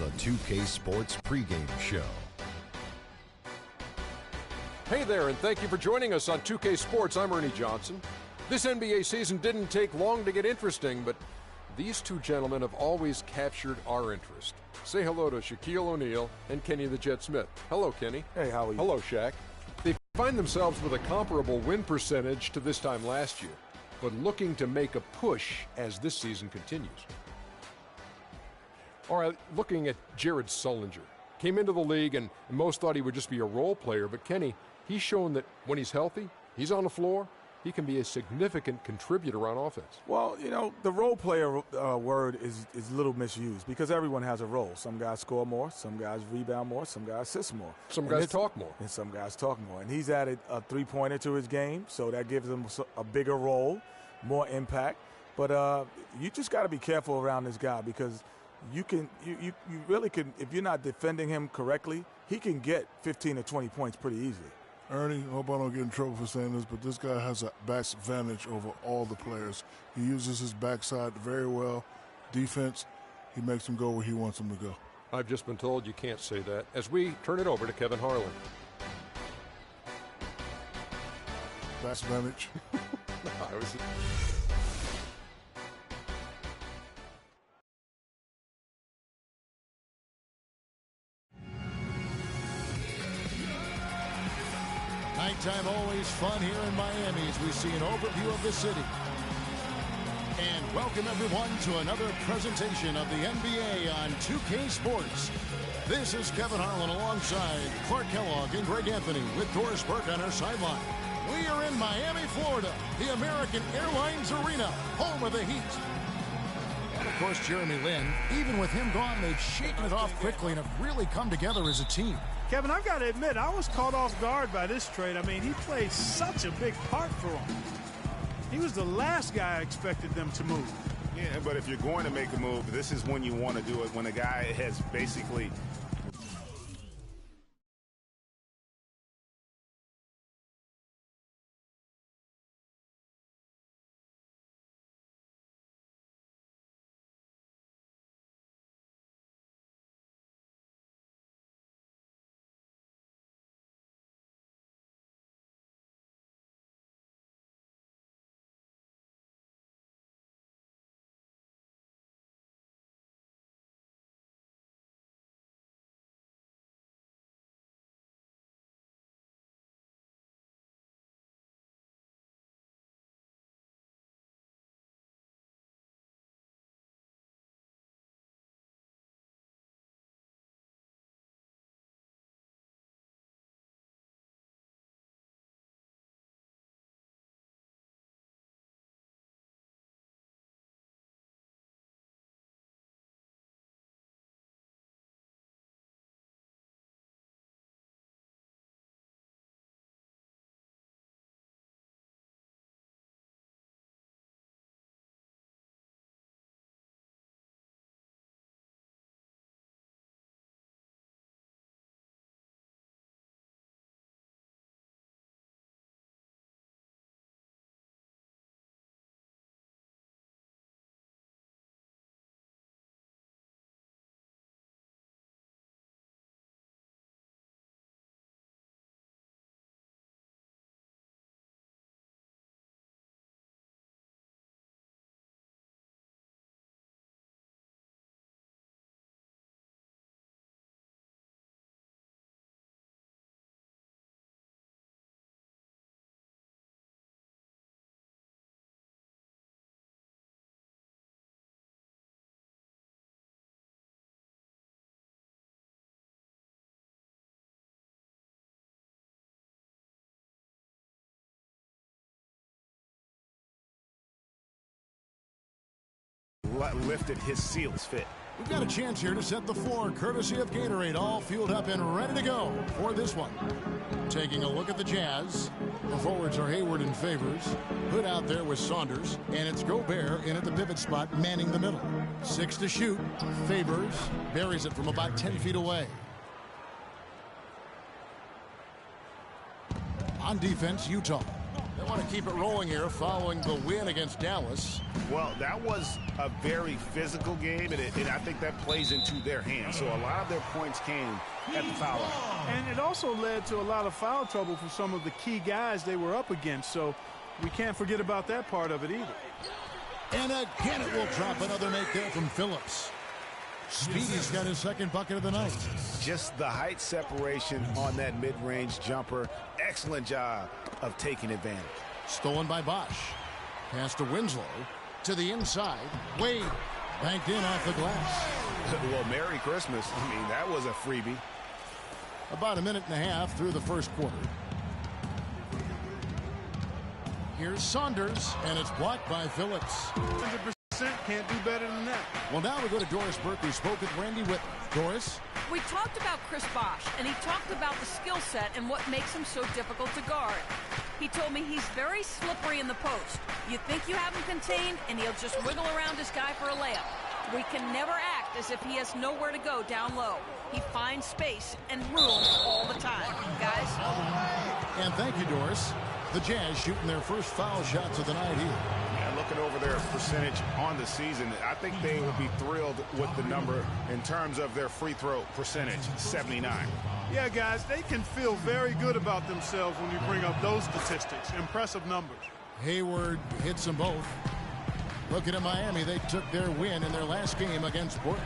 the 2K Sports pregame show. Hey there, and thank you for joining us on 2K Sports. I'm Ernie Johnson. This NBA season didn't take long to get interesting, but these two gentlemen have always captured our interest. Say hello to Shaquille O'Neal and Kenny the Jet Smith. Hello, Kenny. Hey, how are you? Hello, Shaq. They find themselves with a comparable win percentage to this time last year, but looking to make a push as this season continues. All right, looking at Jared Sullinger. Came into the league, and most thought he would just be a role player, but Kenny, he's shown that when he's healthy, he's on the floor, he can be a significant contributor on offense. Well, you know, the role player word is a little misused because everyone has a role. Some guys score more, some guys rebound more, some guys assist more. Some guys talk more. And some guys talk more. And he's added a three-pointer to his game, so that gives him a bigger role, more impact. But you just got to be careful around this guy because you really can, if you're not defending him correctly, he can get 15 or 20 points pretty easily. Ernie, I hope I don't get in trouble for saying this, but this guy has a back advantage over all the players. He uses his backside very well. Defense, he makes him go where he wants him to go. I've just been told you can't say that as we turn it over to Kevin Harlan. Back advantage. Nighttime always fun here in Miami as we see an overview of the city. And welcome everyone to another presentation of the NBA on 2K Sports. This is Kevin Harlan alongside Clark Kellogg and Greg Anthony with Doris Burke on our sideline. We are in Miami, Florida, the American Airlines Arena, home of the Heat. And of course, Jeremy Lin, even with him gone, they've shaken it off quickly and have really come together as a team. Kevin, I've got to admit, I was caught off guard by this trade. I mean, he played such a big part for him. He was the last guy I expected them to move. Yeah, but if you're going to make a move, this is when you want to do it, when a guy has basically... lifted his seals fit. We've got a chance here to set the floor, courtesy of Gatorade, all fueled up and ready to go for this one. Taking a look at the Jazz. The forwards are Hayward and Favors. Hood out there with Saunders. And it's Gobert in at the pivot spot, manning the middle. 6 to shoot. Favors buries it from about 10 feet away. On defense, Utah. They'll want to keep it rolling here following the win against Dallas. Well, that was a very physical game, and I think that plays into their hands. So a lot of their points came at the foul line. And it also led to a lot of foul trouble for some of the key guys they were up against. So we can't forget about that part of it either. And again, it will drop another make there from Phillips. Speedy's got his second bucket of the night. Just the height separation on that mid-range jumper. Excellent job of taking advantage. Stolen by Bosch. Pass to Winslow. To the inside. Wade. Banked in off the glass. Well, Merry Christmas. I mean, that was a freebie. About a minute and a half through the first quarter. Here's Saunders, and it's blocked by Phillips. 100% can't do better than that. Well, now we go to Doris Burke, who spoke with Randy Whitman. Doris? We talked about Chris Bosch, and he talked about the skill set and what makes him so difficult to guard. He told me he's very slippery in the post. You think you have him contained, and he'll just wiggle around his guy for a layup. We can never act as if he has nowhere to go down low. He finds space and room all the time. Guys? And thank you, Doris. The Jazz shooting their first foul shots of the night here. Yeah, looking over their percentage on the season, I think they will be thrilled with the number in terms of their free throw percentage, 79. Yeah, guys, they can feel very good about themselves when you bring up those statistics. Impressive numbers. Hayward hits them both. Looking at Miami, they took their win in their last game against Portland.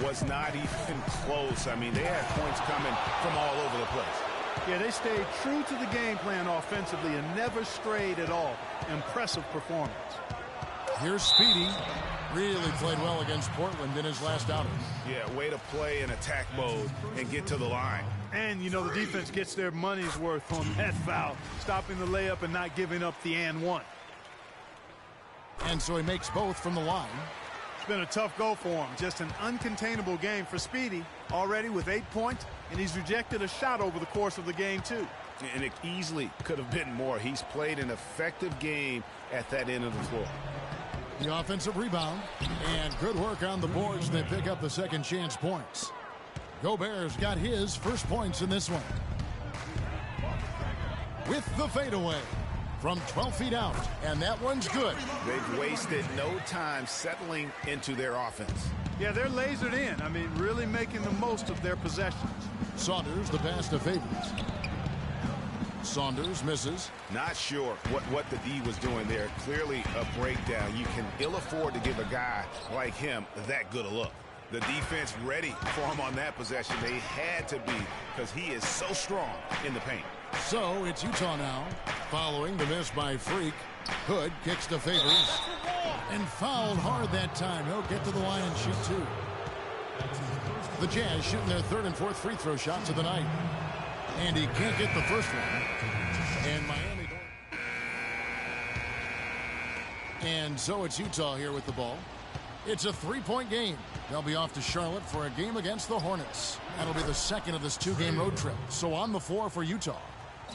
Was not even close. I mean, they had points coming from all over the place. Yeah, they stayed true to the game plan offensively and never strayed at all. Impressive performance. Here's Speedy. Really played well against Portland in his last outing. Yeah, way to play in attack mode and get to the line. And, you know, the defense gets their money's worth on that foul, stopping the layup and not giving up the and one. And so he makes both from the line. It's been a tough go for him. Just an uncontainable game for Speedy. Already with 8 points, and he's rejected a shot over the course of the game, too. And it easily could have been more. He's played an effective game at that end of the floor. The offensive rebound. And good work on the boards. They pick up the second chance points. Gobert's got his first points in this one. With the fadeaway. From 12 feet out, and that one's good. They've wasted no time settling into their offense. Yeah, they're lasered in. I mean, really making the most of their possessions. Saunders, the pass to Favors. Saunders misses. Not sure what the D was doing there. Clearly a breakdown. You can ill afford to give a guy like him that good a look. The defense ready for him on that possession. They had to be, because he is so strong in the paint. So it's Utah now, following the miss by Freak. Hood kicks to Favors, and fouled hard that time. He'll get to the line and shoot two. The Jazz shooting their third and fourth free throw shots of the night. And he can't get the first one. And Miami. And so it's Utah here with the ball. It's a three-point game. They'll be off to Charlotte for a game against the Hornets. That'll be the second of this two-game road trip. So on the floor for Utah.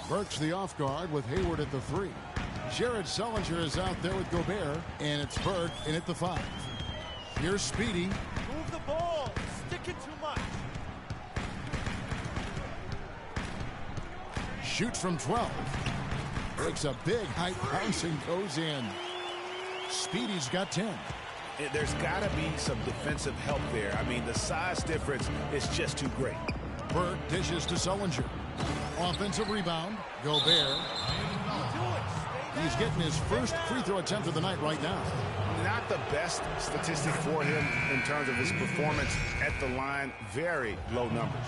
Burke's the off guard with Hayward at the 3. Jared Sullinger is out there with Gobert, and it's Burke in at the 5. Here's Speedy. Move the ball. Stick it too much. Shoots from 12. Breaks a big height bounce and goes in. Speedy's got 10. There's got to be some defensive help there. I mean, the size difference is just too great. Burke dishes to Sullinger. Offensive rebound. Gobert. He's getting his first free throw attempt of the night right now. Not the best statistic for him in terms of his performance at the line. Very low numbers.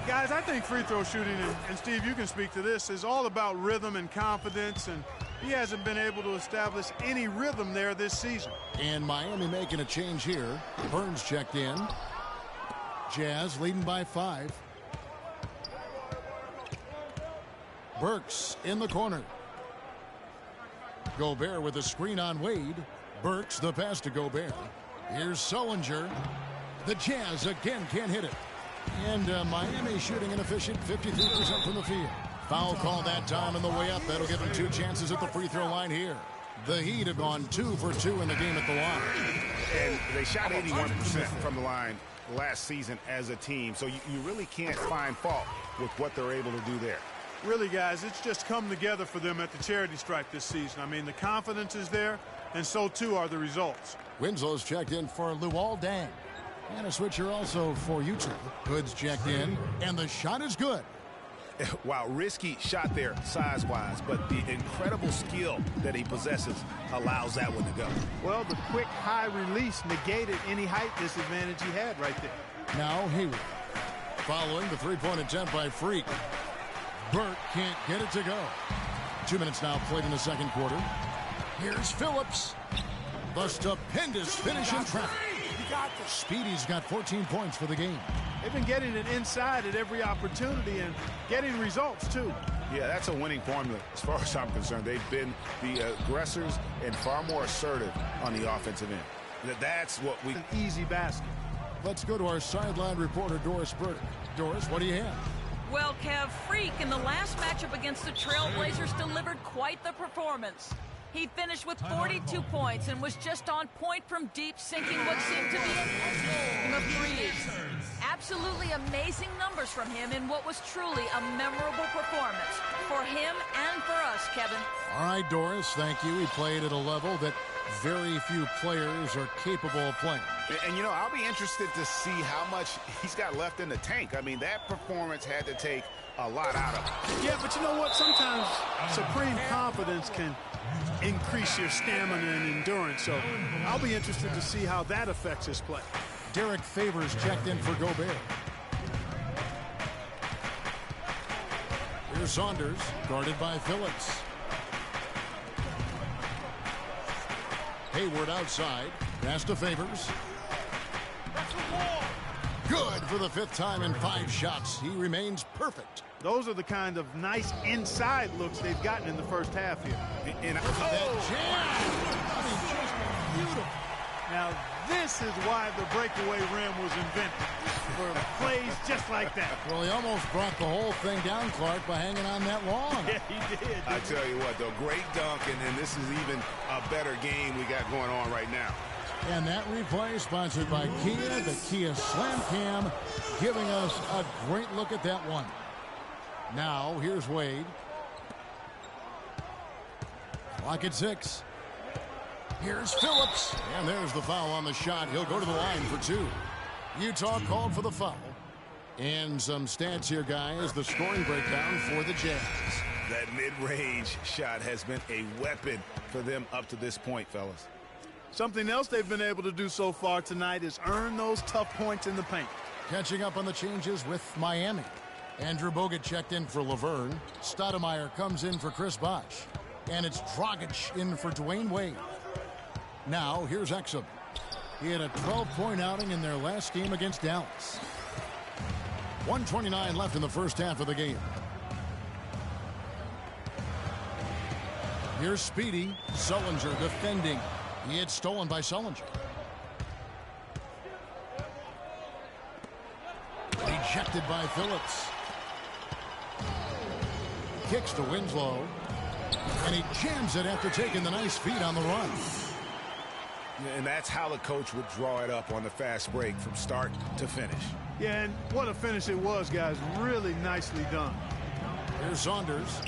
Guys, I think free throw shooting, and Steve, you can speak to this, is all about rhythm and confidence, and he hasn't been able to establish any rhythm there this season. And Miami making a change here. Burns checked in. Jazz leading by 5. Burks in the corner. Gobert with a screen on Wade. Burks the pass to Gobert. Here's Sullinger. The Jazz again can't hit it. And Miami shooting an efficient 53% from the field. Foul call that time on the way up. That'll give them 2 chances at the free throw line here. The Heat have gone 2 for 2 in the game at the line. And they shot 81% from the line last season as a team. So you really can't find fault with what they're able to do there. Really, guys, it's just come together for them at the charity stripe this season. I mean, the confidence is there, and so too are the results. Winslow's checked in for Luol Deng. And a switcher also for Utah. Hood's checked in, and the shot is good. Wow, risky shot there size-wise, but the incredible skill that he possesses allows that one to go. Well, the quick high release negated any height disadvantage he had right there. Now Hayward. Following the three-point attempt by Freak. Burt can't get it to go. 2 minutes now played in the second quarter. Here's Phillips. The stupendous finish in traffic. Speedy's got 14 points for the game. They've been getting it inside at every opportunity and getting results, too. Yeah, that's a winning formula as far as I'm concerned. They've been the aggressors and far more assertive on the offensive end. That's what we... An easy basket. Let's go to our sideline reporter, Doris Burdick. Doris, what do you have? Well, Kev, Freak in the last matchup against the Trailblazers delivered quite the performance. He finished with 42 points and was just on point from deep, sinking what seemed to be an game of threes. Absolutely amazing numbers from him in what was truly a memorable performance for him and for us, Kevin. All right, Doris, thank you. He played at a level that very few players are capable of playing. And, you know, I'll be interested to see how much he's got left in the tank. I mean, that performance had to take a lot out of him. Yeah, but you know what? Sometimes supreme confidence can increase your stamina and endurance. So I'll be interested to see how that affects his play. Derek Favors checked in for Gobert. Here's Saunders, guarded by Phillips. Hayward outside. Pass to Favors. Good for the fifth time in 5 shots. He remains perfect. Those are the kind of nice inside looks they've gotten in the first half here. That jam! I mean, just beautiful. Now, this is why the breakaway rim was invented, for plays just like that. Well, he almost brought the whole thing down, Clark, by hanging on that long. Yeah, he did. I tell you what, though, great dunk, and this is even a better game we got going on right now. And that replay sponsored by Kia, the Kia Slam Cam, giving us a great look at that one. Now, here's Wade. Clock at 6. Here's Phillips. And there's the foul on the shot. He'll go to the line for 2. Utah called for the foul. And some stats here, guys. The scoring breakdown for the Jazz. That mid-range shot has been a weapon for them up to this point, fellas. Something else they've been able to do so far tonight is earn those tough points in the paint. Catching up on the changes with Miami. Andrew Bogut checked in for Laverne. Stoudemire comes in for Chris Bosh. And it's Dragic in for Dwayne Wade. Now, here's Exum. He had a 12-point outing in their last game against Dallas. 1:29 left in the first half of the game. Here's Speedy. Sullinger defending. He had stolen by Sullinger. Ejected by Phillips. Kicks to Winslow. And he jams it after taking the nice feed on the run. And that's how the coach would draw it up on the fast break from start to finish. Yeah, and what a finish it was, guys. Really nicely done. Here's Saunders.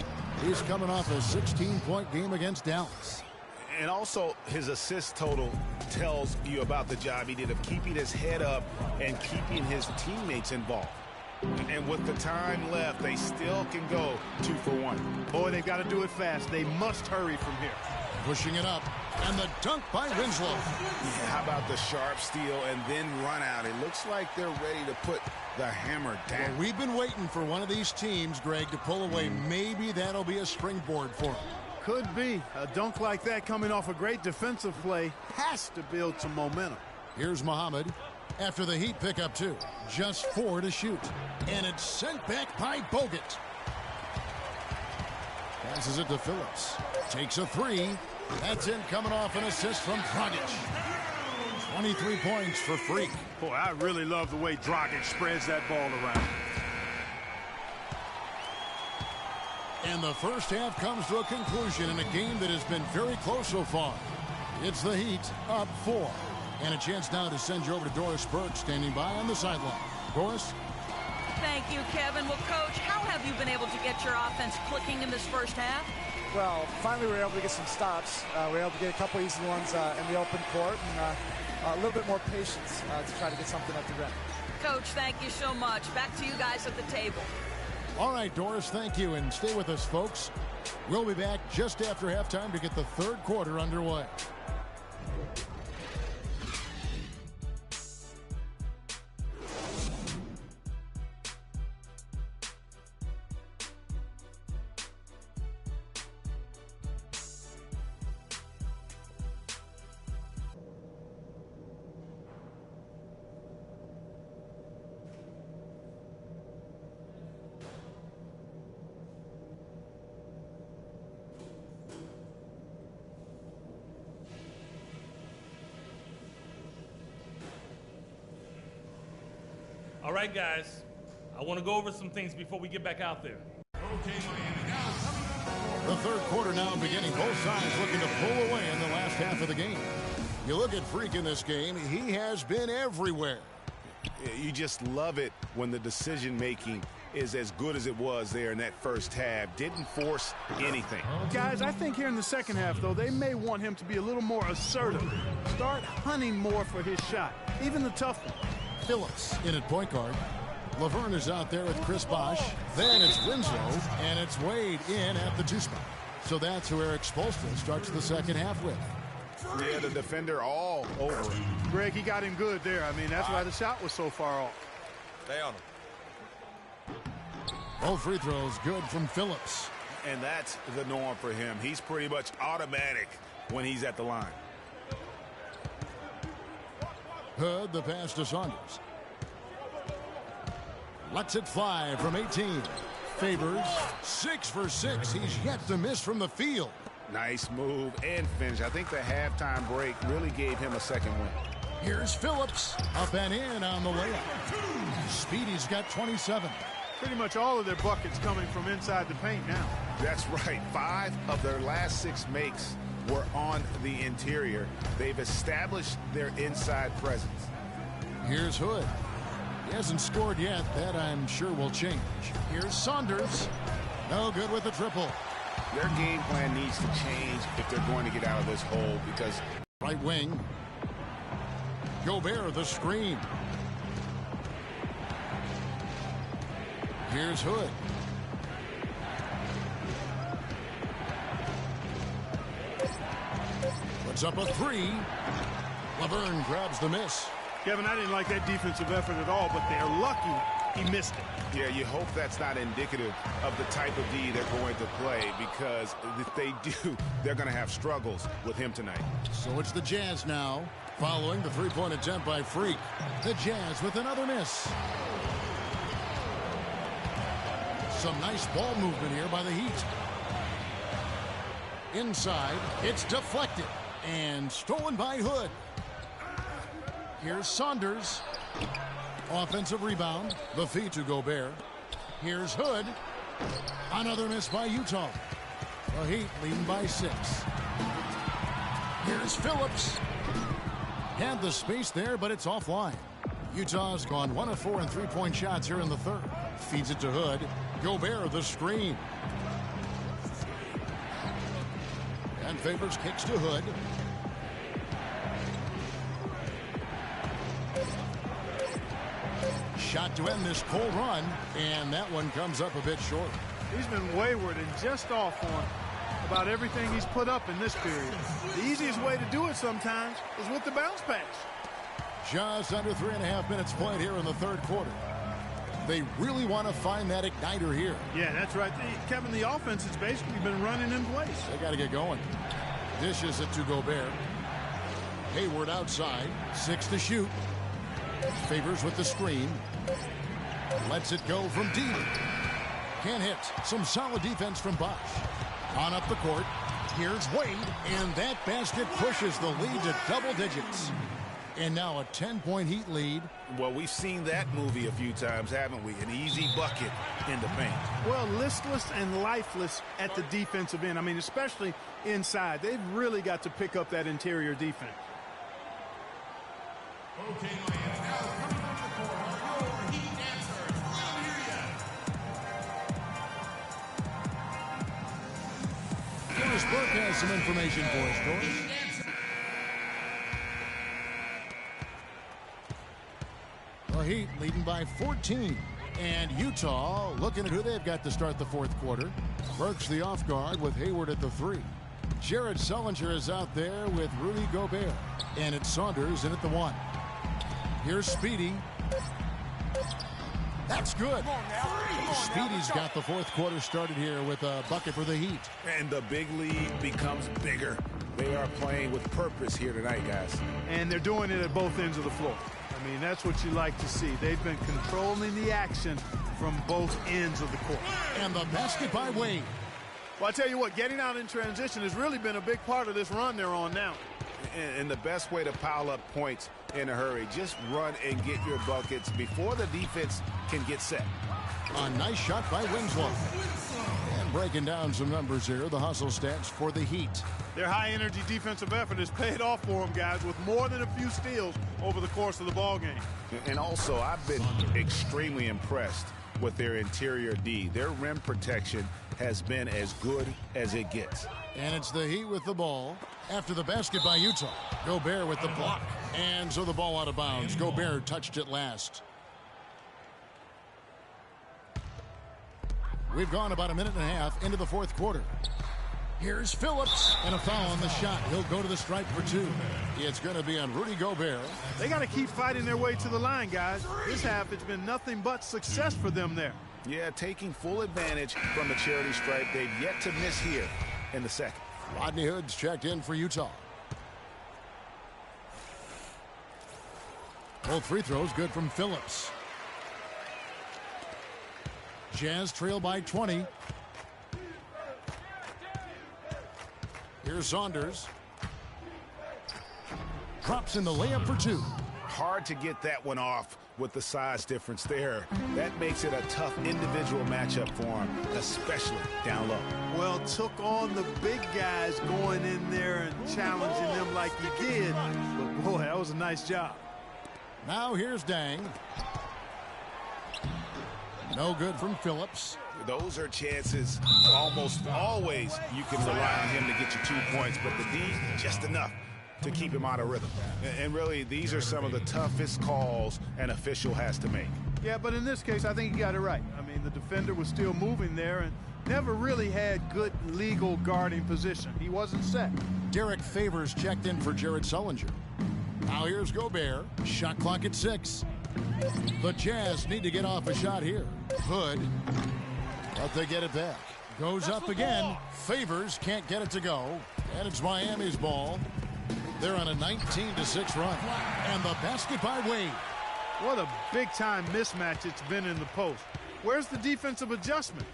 He's coming off a 16-point game against Dallas. And also, his assist total tells you about the job he did of keeping his head up and keeping his teammates involved. And with the time left, they still can go 2 for 1. Boy, they've got to do it fast. They must hurry from here. Pushing it up. And the dunk by Winslow. Yeah, how about the sharp steal and then run out? It looks like they're ready to put the hammer down. Well, we've been waiting for one of these teams, Greg, to pull away. Maybe that'll be a springboard for them. Could be. A dunk like that coming off a great defensive play has to build some momentum. Here's Muhammad. After the Heat pick up 2. Just 4 to shoot. And it's sent back by Bogut. Passes it to Phillips. Takes a 3. That's in, coming off an assist from Dragic. 23 points for Freak. Boy, I really love the way Dragic spreads that ball around. And the first half comes to a conclusion in a game that has been very close so far. It's the Heat up 4. And a chance now to send you over to Doris Burke, standing by on the sideline. Doris? Thank you, Kevin. Well, Coach, how have you been able to get your offense clicking in this first half? Well, finally we were able to get some stops. We were able to get a couple easy ones in the open court, and a little bit more patience to try to get something at the rim. Coach, thank you so much. Back to you guys at the table. All right, Doris, thank you, and stay with us, folks. We'll be back just after halftime to get the third quarter underway. All right, guys, I want to go over some things before we get back out there. The third quarter now beginning. Both sides looking to pull away in the last half of the game. You look at Freak in this game, he has been everywhere. You just love it when the decision-making is as good as it was there in that first half. Didn't force anything. Guys, I think here in the second half, though, they may want him to be a little more assertive. Start hunting more for his shot, even the tough one. Phillips in at point guard. Laverne is out there with Chris Bosh. Then it's Winslow, and it's Wade in at the 2 spot. So that's who Eric Spoelstra starts the second half with. Yeah, the defender all over him. Greg, he got him good there. I mean, that's why the shot was so far off. Stay on him. Both free throws good from Phillips. And that's the norm for him. He's pretty much automatic when he's at the line. Hood, the pass to Saunders. Lets it fly from 18. Favors 6 for 6. He's yet to miss from the field. Nice move and finish. I think the halftime break really gave him a second win. Here's Phillips. Up and in on the layup. Speedy's got 27. Pretty much all of their buckets coming from inside the paint now. That's right. 5 of their last 6 makes were on the interior. They've established their inside presence. Here's Hood. He hasn't scored yet. That I'm sure will change. Here's Saunders. No good with the triple. Their game plan needs to change if they're going to get out of this hole because... Right wing. Gobert the screen. Here's Hood. Puts up a 3. Laverne grabs the miss. Kevin, I didn't like that defensive effort at all, but they're lucky he missed it. Yeah, you hope that's not indicative of the type of D they're going to play, because if they do, they're going to have struggles with him tonight. So it's the Jazz now, following the three-point attempt by Freak. The Jazz with another miss. Some nice ball movement here by the Heat. Inside, it's deflected and stolen by Hood. Here's Saunders. Offensive rebound. The feed to Gobert. Here's Hood. Another miss by Utah. The Heat leading by 6. Here's Phillips. Had the space there, but it's offline. Utah's gone 1 of 4 in three-point shots here in the third. Feeds it to Hood. Gobert the screen. And Favors kicks to Hood. Shot to end this cold run, and that one comes up a bit short. He's been wayward and just off on about everything he's put up in this period. The easiest way to do it sometimes is with the bounce pass. Just under 3.5 minutes played here in the third quarter. They really want to find that igniter here. Yeah, that's right. Kevin, the offense has basically been running in place. They got to get going. Dishes it to Gobert. Hayward outside. 6 to shoot. Favors with the screen. Lets it go from deep. Can't hit. Some solid defense from Bosh. On up the court. Here's Wade. And that basket pushes the lead to double digits. And now a 10-point Heat lead. Well, we've seen that movie a few times, haven't we? An easy bucket in the paint. Well, listless and lifeless at the defensive end. I mean, especially inside. They've really got to pick up that interior defense. Okay, Lions, now coming up the court are your Heat dancers. Round here Burke has some information for us, George. The Heat leading by 14. And Utah looking at who they've got to start the fourth quarter. Burke's the off guard with Hayward at the 3. Jared Sullinger is out there with Rudy Gobert. And it's Saunders in at the 1. Here's Speedy. That's good. Speedy's got the fourth quarter started here with a bucket for the Heat. And the big lead becomes bigger. They are playing with purpose here tonight, guys. And they're doing it at both ends of the floor. I mean, that's what you like to see. They've been controlling the action from both ends of the court. And the basket by Wade. Well, I tell you what, getting out in transition has really been a big part of this run they're on now. And the best way to pile up points in a hurry, just run and get your buckets before the defense can get set. A nice shot by Winslow. And breaking down some numbers here, the hustle stats for the Heat. Their high-energy defensive effort has paid off for them, guys, with more than a few steals over the course of the ballgame. And also, I've been extremely impressed with their interior D. Their rim protection has been as good as it gets. And it's the Heat with the ball after the basket by Utah. Gobert with the block. And so the ball out of bounds. Gobert touched it last. We've gone about a minute and a half into the fourth quarter. Here's Phillips, and a foul on the shot. He'll go to the stripe for 2. It's going to be on Rudy Gobert. They got to keep fighting their way to the line, guys. This half, it's been nothing but success for them there. Yeah, taking full advantage from the charity stripe. They've yet to miss here in the second. Rodney Hood's checked in for Utah. Both free throws good from Phillips. Jazz trail by 20. Here's Saunders. Drops in the layup for 2. Hard to get that one off with the size difference there. That makes it a tough individual matchup for him, especially down low. Well, took on the big guys going in there and challenging them like he did. But, boy, that was a nice job. Now here's Dang. No good from Phillips. Those are chances almost always you can rely on him to get you 2 points, but the D, just enough to keep him out of rhythm. And really, these are some of the toughest calls an official has to make. Yeah, but in this case, I think he got it right. I mean, the defender was still moving there and never really had good legal guarding position. He wasn't set. Derek Favors checked in for Jared Sullinger. Now here's Gobert. Shot clock at 6. The Jazz need to get off a shot here. Hood. But they get it back. Goes up again. Favors can't get it to go. And it's Miami's ball. They're on a 19-6 run. And the basket by Wade. What a big-time mismatch it's been in the post. Where's the defensive adjustment?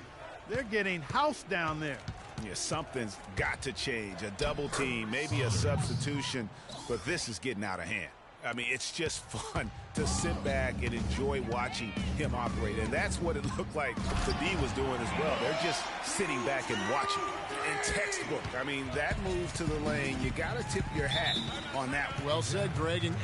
They're getting housed down there. Yeah, something's got to change. A double team, maybe a substitution, but this is getting out of hand. I mean, it's just fun to sit back and enjoy watching him operate. And that's what it looked like the D was doing as well. They're just sitting back and watching. And textbook. I mean, that move to the lane, you got to tip your hat on that. Well said, Greg. And